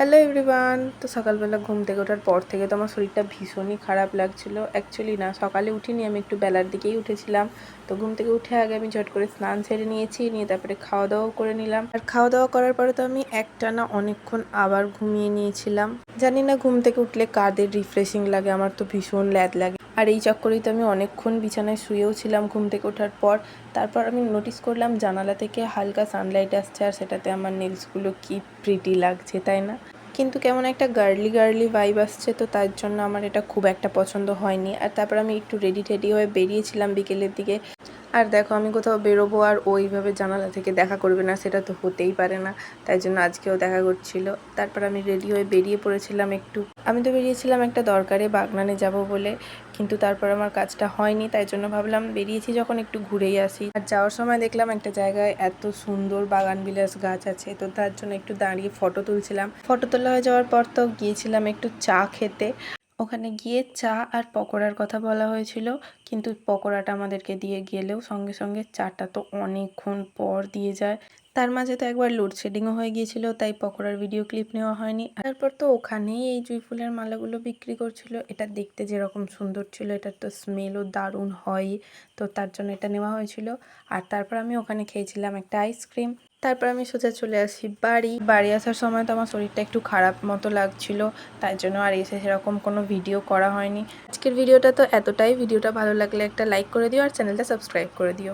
Hello everyone. তো সকালবেলা ঘুম থেকে ওঠার পর থেকে তো আমার শরীরটা ভীষণই খারাপ লাগছিল। অ্যাকচুয়ালি না, সকালে উঠিনি, আমি একটু বেলার দিকেই উঠেছিলাম। তো ঘুম থেকে উঠে আগে আমি ঝট করে স্নান সেরে নিয়েছি, নিয়ে তারপরে খাওয়া দাওয়াও করে নিলাম। আর খাওয়া দাওয়া করার পরে তো আমি একটানা অনেকক্ষণ আবার ঘুমিয়ে নিয়েছিলাম। জানি না ঘুম থেকে উঠলে কাদের রিফ্রেশিং লাগে, আমার তো ভীষণ ল্যাদ লাগে। আর এই চক্করেই তো আমি অনেকক্ষণ বিছানায় শুয়েও ছিলাম ঘুম থেকে ওঠার পর। তারপর আমি নোটিস করলাম জানালা থেকে হালকা সানলাইট আসছে, আর সেটাতে আমার নেলসগুলো কি প্রিটি লাগছে, তাই না? কিন্তু কেমন একটা গার্লি গার্লি ভাইব আসছে, তো তার জন্য আমার এটা খুব একটা পছন্দ হয়নি। আর তারপর আমি একটু রেডি টেডি হয়ে বেরিয়েছিলাম বিকেলের দিকে। আর দেখো, আমি কোথাও বেরোবো আর ওইভাবে জানালা থেকে দেখা করবে না, সেটা তো হতেই পারে না। তাই জন্য আজকেও দেখা করছিল। তারপর আমি রেডি হয়ে বেরিয়ে পড়েছিলাম একটু। আমি তো বেরিয়েছিলাম একটা দরকারে বাগনানে যাব বলে, কিন্তু তারপর আমার কাজটা হয়নি। তাই জন্য ভাবলাম বেরিয়েছি যখন একটু ঘুরেই আসি। আর যাওয়ার সময় দেখলাম একটা জায়গায় এত সুন্দর বাগানবিলাস গাছ আছে, তো তার জন্য একটু দাঁড়িয়ে ফটো তুলছিলাম। ফটো তোলা হয়ে যাওয়ার পর তো গিয়েছিলাম একটু চা খেতে। ওখানে গিয়ে চা আর পকোড়ার কথা বলা হয়েছিল, কিন্তু পকোড়াটা আমাদেরকে দিয়ে গেলেও সঙ্গে সঙ্গে চাটা তো অনেকক্ষণ পর দিয়ে যায়। তার মাঝে তো একবার লোডশেডিংও হয়ে গিয়েছিল, তাই পকোড়ার ভিডিও ক্লিপ নেওয়া হয়নি। তারপর তো ওখানেই এই জুঁই ফুলের মালাগুলো বিক্রি করছিল। এটা দেখতে যেরকম সুন্দর ছিল, এটার তো স্মেলও দারুণ হয়, তো তার জন্য এটা নেওয়া হয়েছিল। আর তারপর আমি ওখানে খেয়েছিলাম একটা আইসক্রিম। তারপর আমি সোজা চলে আসি বাড়ি আসার সময় তো আমার শরীরটা একটু খারাপ মতো লাগছিল, তাই জন্য আর এসে সেরকম কোনো ভিডিও করা হয়নি। আজকের ভিডিওটা তো এতটাই। ভিডিওটা ভালো লাগলে একটা লাইক করে দিও আর চ্যানেলটা সাবস্ক্রাইব করে দিও।